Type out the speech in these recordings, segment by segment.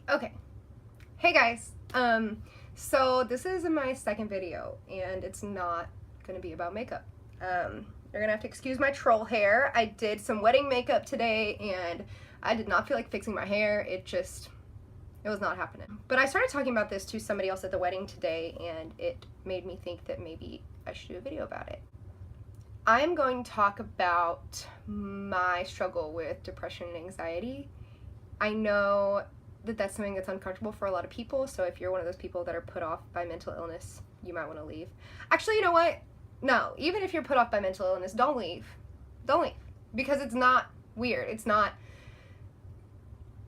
Okay. Hey guys. So this is my second video and it's not gonna be about makeup. You're gonna have to excuse my troll hair. I did some wedding makeup today and I did not feel like fixing my hair. It was not happening. But I started talking about this to somebody else at the wedding today and it made me think that maybe I should do a video about it. I'm going to talk about my struggle with depression and anxiety. I know that that's something that's uncomfortable for a lot of people, so if you're one of those people that are put off by mental illness, you might want to leave. Actually, you know what? No, even if you're put off by mental illness, don't leave. Don't leave. Because it's not weird. It's not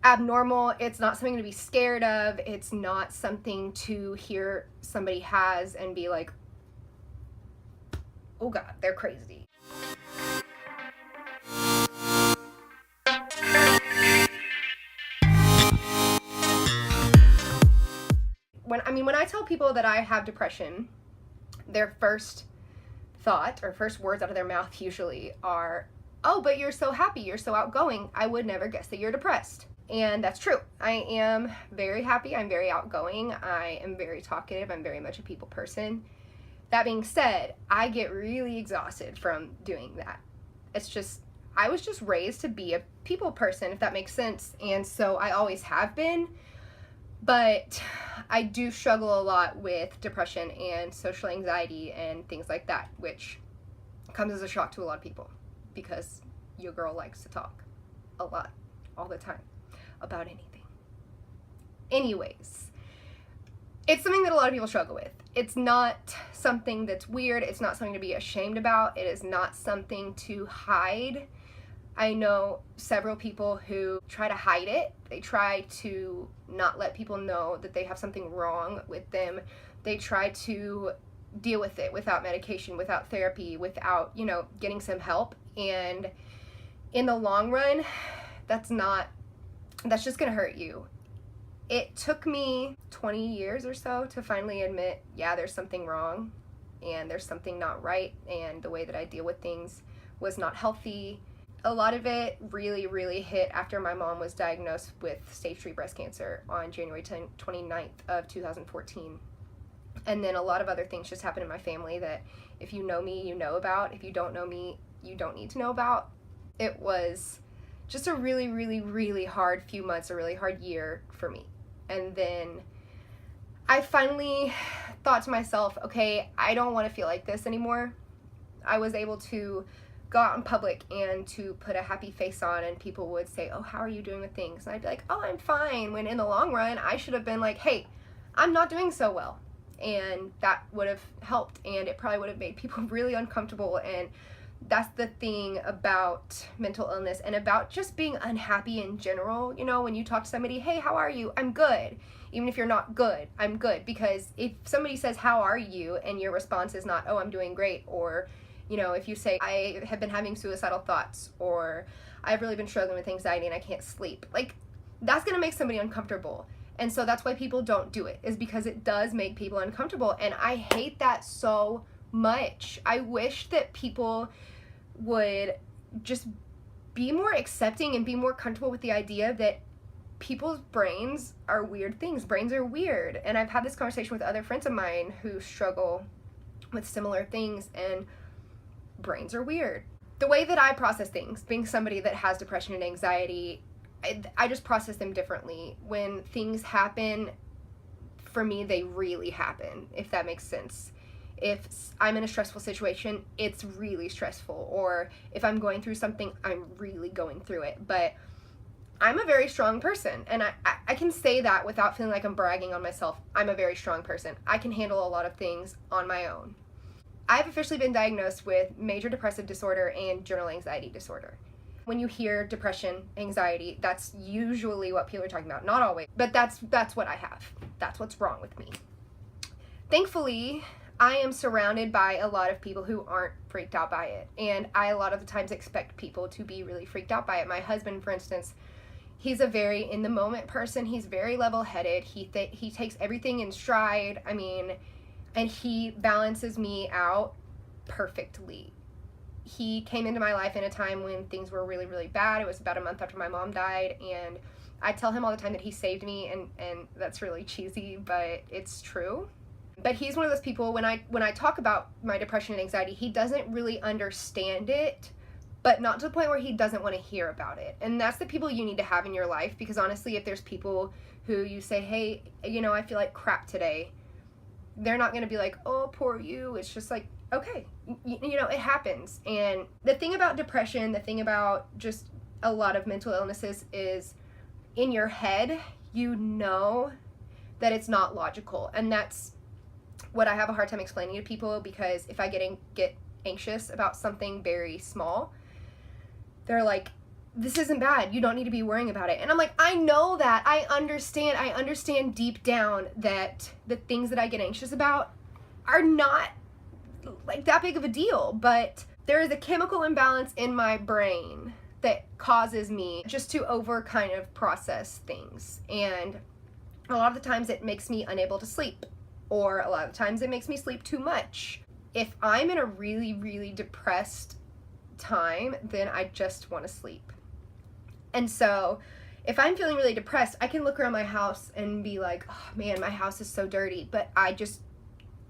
abnormal. It's not something to be scared of. It's not something to hear somebody has and be like, oh God, they're crazy. When I tell people that I have depression, their first thought or first words out of their mouth usually are, oh, but you're so happy, you're so outgoing, I would never guess that you're depressed. And that's true. I am very happy, I'm very outgoing, I am very talkative, I'm very much a people person. That being said, I get really exhausted from doing that. I was just raised to be a people person, if that makes sense, and so I always have been. But I do struggle a lot with depression and social anxiety and things like that, which comes as a shock to a lot of people because your girl likes to talk a lot, all the time, about anything. Anyways, it's something that a lot of people struggle with. It's not something that's weird. It's not something to be ashamed about. It is not something to hide. I know several people who try to hide it. They try to not let people know that they have something wrong with them. They try to deal with it without medication, without therapy, without, getting some help. And in the long run, that's just gonna hurt you. It took me 20 years or so to finally admit, yeah, there's something wrong and there's something not right, and the way that I deal with things was not healthy. A lot of it really, really hit after my mom was diagnosed with stage 3 breast cancer on January 29th of 2014. And then a lot of other things just happened in my family that if you know me, you know about. If you don't know me, you don't need to know about. It was just a really, really, really hard few months, a really hard year for me. And then I finally thought to myself, okay, I don't want to feel like this anymore. I was able to go out in public and to put a happy face on, and people would say, oh, how are you doing with things? And I'd be like, oh, I'm fine, when in the long run I should have been like, hey, I'm not doing so well. And that would have helped, and it probably would have made people really uncomfortable. And that's the thing about mental illness and about just being unhappy in general. When you talk to somebody, hey, how are you? I'm good. Even if you're not good, I'm good. Because if somebody says, how are you? And your response is not, oh, I'm doing great, or if you say, I have been having suicidal thoughts, or I've really been struggling with anxiety and I can't sleep, like, that's gonna make somebody uncomfortable. And so that's why people don't do it, is because it does make people uncomfortable. And I hate that so much. I wish that people would just be more accepting and be more comfortable with the idea that people's brains are weird things. Brains are weird. And I've had this conversation with other friends of mine who struggle with similar things, and brains are weird. The way that I process things, being somebody that has depression and anxiety, I just process them differently. When things happen, for me, they really happen, if that makes sense. If I'm in a stressful situation, it's really stressful. Or if I'm going through something, I'm really going through it. But I'm a very strong person, and I can say that without feeling like I'm bragging on myself. I'm a very strong person. I can handle a lot of things on my own. I've officially been diagnosed with major depressive disorder and general anxiety disorder. When you hear depression, anxiety, that's usually what people are talking about. Not always, but that's what I have. That's what's wrong with me. Thankfully, I am surrounded by a lot of people who aren't freaked out by it, and I a lot of the times expect people to be really freaked out by it. My husband, for instance, he's a very in the moment person. He's very level-headed. He takes everything in stride. And he balances me out perfectly. He came into my life in a time when things were really, really bad. It was about a month after my mom died, and I tell him all the time that he saved me, and that's really cheesy, but it's true. But he's one of those people, when I talk about my depression and anxiety, he doesn't really understand it, but not to the point where he doesn't want to hear about it. And that's the people you need to have in your life, because honestly, if there's people who you say, hey, you know, I feel like crap today, they're not going to be like, oh, poor you. It's just like, okay, you know, it happens. And the thing about depression, the thing about just a lot of mental illnesses is, in your head, you know that it's not logical. And that's what I have a hard time explaining to people, because if I get anxious about something very small, they're like, this isn't bad, you don't need to be worrying about it. And I'm like, I know that, I understand deep down that the things that I get anxious about are not like that big of a deal, but there is a chemical imbalance in my brain that causes me just to over kind of process things. And a lot of the times it makes me unable to sleep, or a lot of the times it makes me sleep too much. If I'm in a really, really depressed time, then I just want to sleep. And so if I'm feeling really depressed, I can look around my house and be like, oh man, my house is so dirty, but I just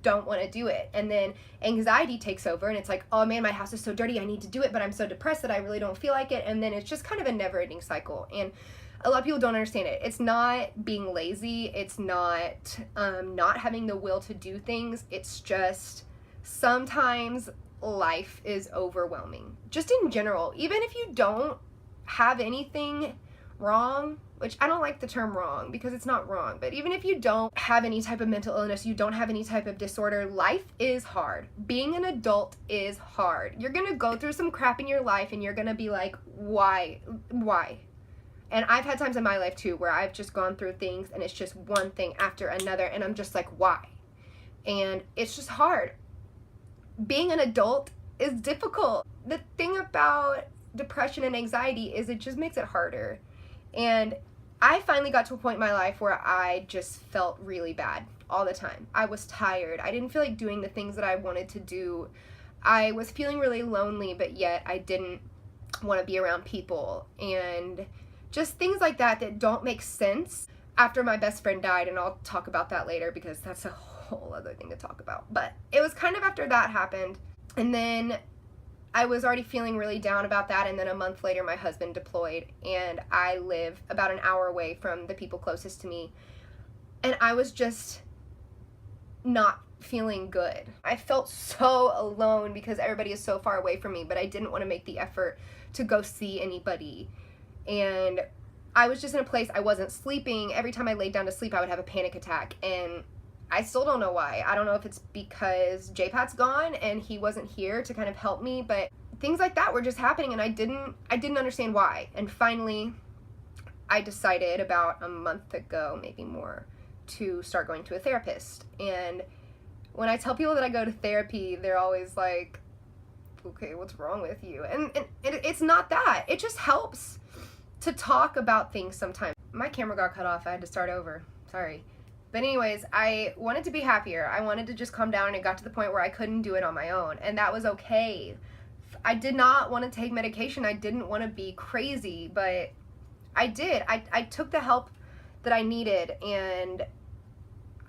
don't want to do it. And then anxiety takes over, and it's like, oh man, my house is so dirty, I need to do it, but I'm so depressed that I really don't feel like it. And then it's just kind of a never-ending cycle. And a lot of people don't understand it. It's not being lazy. It's not not having the will to do things. It's just sometimes life is overwhelming. Just in general, even if you don't have anything wrong, which I don't like the term wrong because it's not wrong, but even if you don't have any type of mental illness, you don't have any type of disorder, life is hard. Being an adult is hard. You're gonna go through some crap in your life and you're gonna be like, why? And I've had times in my life too where I've just gone through things and it's just one thing after another, and I'm just like, why? And it's just hard. Being an adult is difficult. The thing about depression and anxiety is it just makes it harder. And I finally got to a point in my life where I just felt really bad all the time. I was tired. I didn't feel like doing the things that I wanted to do. I was feeling really lonely, but yet I didn't want to be around people. And just things like that that don't make sense. After my best friend died, and I'll talk about that later because that's a whole other thing to talk about. But it was kind of after that happened, and then I was already feeling really down about that, and then a month later my husband deployed, and I live about an hour away from the people closest to me, and I was just not feeling good. I felt so alone because everybody is so far away from me, but I didn't want to make the effort to go see anybody. And I was just in a place, I wasn't sleeping. Every time I laid down to sleep, I would have a panic attack, and I still don't know why. I don't know if it's because J-Pat's gone and he wasn't here to kind of help me, but things like that were just happening, and I didn't understand why. And finally, I decided about a month ago, maybe more, to start going to a therapist. And when I tell people that I go to therapy, they're always like, okay, what's wrong with you? And it's not that. It just helps to talk about things sometimes. My camera got cut off. I had to start over. Sorry. But anyways, I wanted to be happier. I wanted to just calm down, and it got to the point where I couldn't do it on my own, and that was okay. I did not want to take medication. I didn't want to be crazy, but I did. I took the help that I needed, and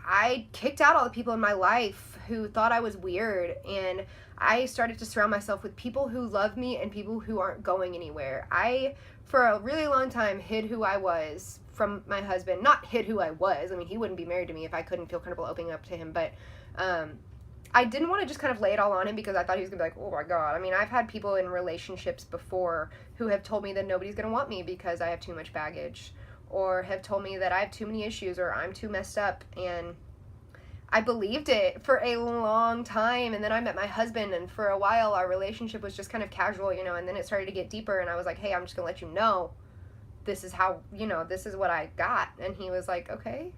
I kicked out all the people in my life who thought I was weird, and I started to surround myself with people who love me and people who aren't going anywhere. I, for a really long time, hid who I was from my husband. Not hid who I was. I mean, he wouldn't be married to me if I couldn't feel comfortable opening up to him, but I didn't want to just kind of lay it all on him because I thought he was going to be like, oh my God. I mean, I've had people in relationships before who have told me that nobody's going to want me because I have too much baggage, or have told me that I have too many issues or I'm too messed up, and I believed it for a long time. And then I met my husband, and for a while our relationship was just kind of casual, you know, and then it started to get deeper, and I was like, hey, I'm just gonna let you know this is how, you know, this is what I got. And he was like, okay.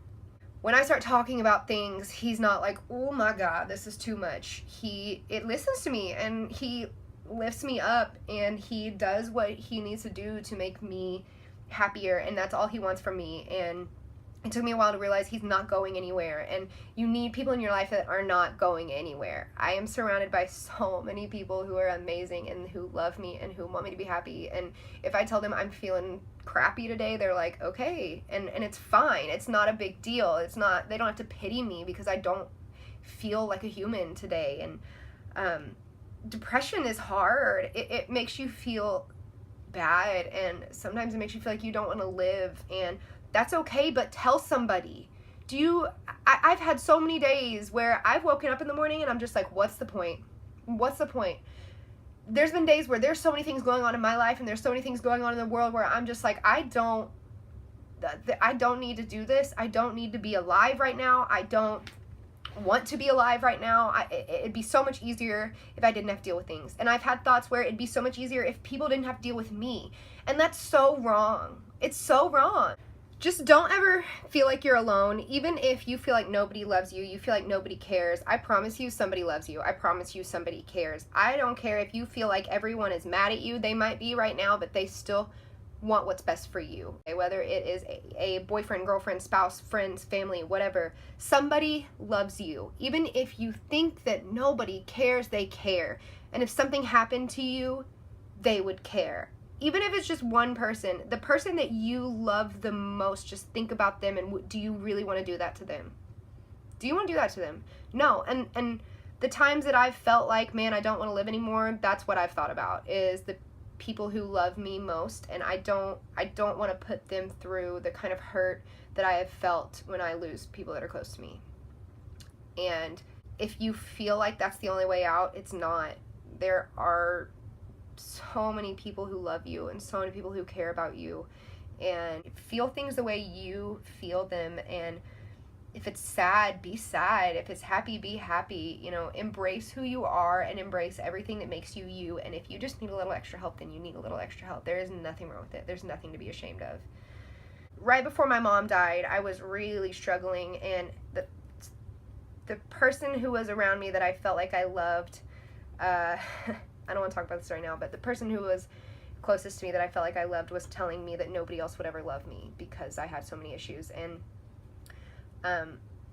When I start talking about things, he's not like, oh my God, this is too much. It listens to me, and he lifts me up, and he does what he needs to do to make me happier, and that's all he wants from me. And It took me a while to realize he's not going anywhere, and you need people in your life that are not going anywhere. I am surrounded by so many people who are amazing and who love me and who want me to be happy, and if I tell them I'm feeling crappy today, they're like, okay, and it's fine. It's not a big deal. It's not, they don't have to pity me because I don't feel like a human today. And depression is hard. It makes you feel bad, and sometimes it makes you feel like you don't want to live, and that's okay, but tell somebody. I've had so many days where I've woken up in the morning and I'm just like, what's the point? What's the point? There's been days where there's so many things going on in my life and there's so many things going on in the world where I'm just like, I don't need to do this. I don't need to be alive right now. I don't want to be alive right now. It'd be so much easier if I didn't have to deal with things. And I've had thoughts where it'd be so much easier if people didn't have to deal with me. And that's so wrong. It's so wrong. Just don't ever feel like you're alone. Even if you feel like nobody loves you, you feel like nobody cares, I promise you somebody loves you. I promise you somebody cares. I don't care if you feel like everyone is mad at you. They might be right now, but they still want what's best for you. Whether it is a boyfriend, girlfriend, spouse, friends, family, whatever. Somebody loves you. Even if you think that nobody cares, they care. And if something happened to you, they would care. Even if it's just one person, the person that you love the most, just think about them, and do you really want to do that to them? Do you want to do that to them? No. And the times that I've felt like, man, I don't want to live anymore, that's what I've thought about, is the people who love me most, and I don't want to put them through the kind of hurt that I have felt when I lose people that are close to me. And if you feel like that's the only way out, it's not. There are so many people who love you and so many people who care about you, and feel things the way you feel them. And if it's sad, be sad. If it's happy, be happy. You know, embrace who you are and embrace everything that makes you you. And if you just need a little extra help, then you need a little extra help. There is nothing wrong with it. There's nothing to be ashamed of. Right before my mom died, I was really struggling, and the person who was around me that I felt like I loved, I don't want to talk about this right now, but the person who was closest to me that I felt like I loved was telling me that nobody else would ever love me because I had so many issues. And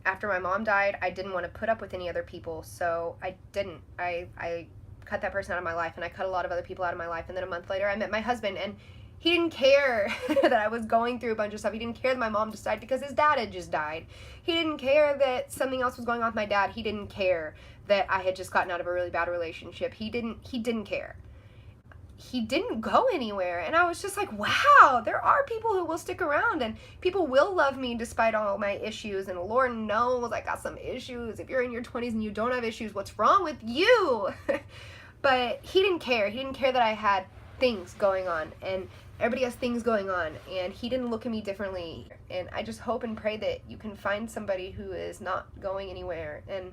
after my mom died, I didn't want to put up with any other people, so I didn't. I cut that person out of my life, and I cut a lot of other people out of my life. And then a month later, I met my husband, and he didn't care that I was going through a bunch of stuff. He didn't care that my mom just died because his dad had just died. He didn't care that something else was going on with my dad. He didn't care that I had just gotten out of a really bad relationship. He didn't care. He didn't go anywhere. And I was just like, wow, there are people who will stick around, and people will love me despite all my issues. And Lord knows I got some issues. If you're in your 20s and you don't have issues, what's wrong with you? But he didn't care. He didn't care that I had things going on, and everybody has things going on, and he didn't look at me differently. And I just hope and pray that you can find somebody who is not going anywhere. And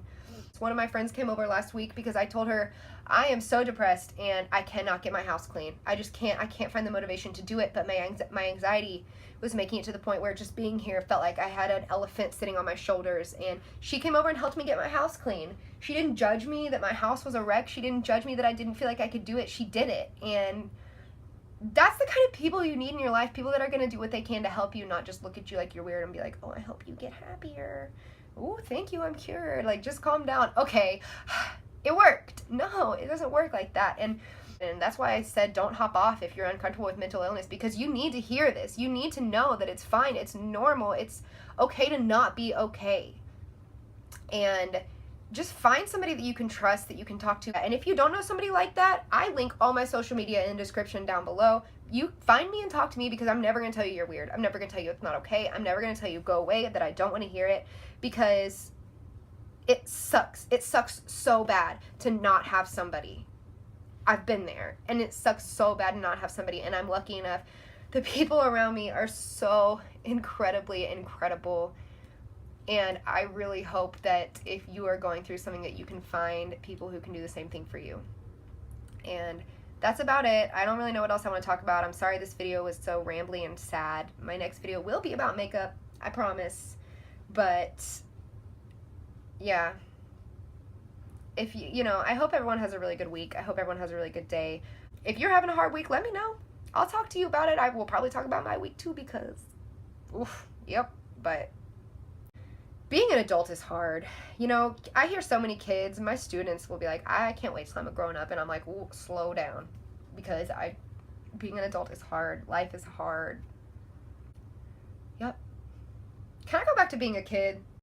one of my friends came over last week because I told her I am so depressed and I cannot get my house clean. I can't find the motivation to do it, but my anxiety was making it to the point where just being here felt like I had an elephant sitting on my shoulders. And she came over and helped me get my house clean. She didn't judge me that my house was a wreck. She didn't judge me that I didn't feel like I could do it. She did it. And that's the kind of people you need in your life, people that are going to do what they can to help you, not just look at you like you're weird and be like, oh, I help you get happier. Oh, thank you, I'm cured. Like, just calm down. Okay, it worked. No, it doesn't work like that. And that's why I said don't hop off if you're uncomfortable with mental illness, because you need to hear this. You need to know that it's fine. It's normal. It's okay to not be okay. And just find somebody that you can trust, that you can talk to. And if you don't know somebody like that, I link all my social media in the description down below. You find me and talk to me, because I'm never going to tell you you're weird. I'm never going to tell you it's not okay. I'm never going to tell you go away, that I don't want to hear it, because it sucks. It sucks so bad to not have somebody. I've been there, and it sucks so bad to not have somebody, and I'm lucky enough. The people around me are so incredibly incredible. And I really hope that if you are going through something, that you can find people who can do the same thing for you. And that's about it. I don't really know what else I want to talk about. I'm sorry this video was so rambly and sad. My next video will be about makeup, I promise. But yeah, if you know, I hope everyone has a really good week. I hope everyone has a really good day. If you're having a hard week, let me know. I'll talk to you about it. I will probably talk about my week too, because oof, yep. But being an adult is hard. You know, I hear so many kids, my students will be like, I can't wait till I'm a grown up. And I'm like, ooh, slow down. Because being an adult is hard. Life is hard. Yep. Can I go back to being a kid?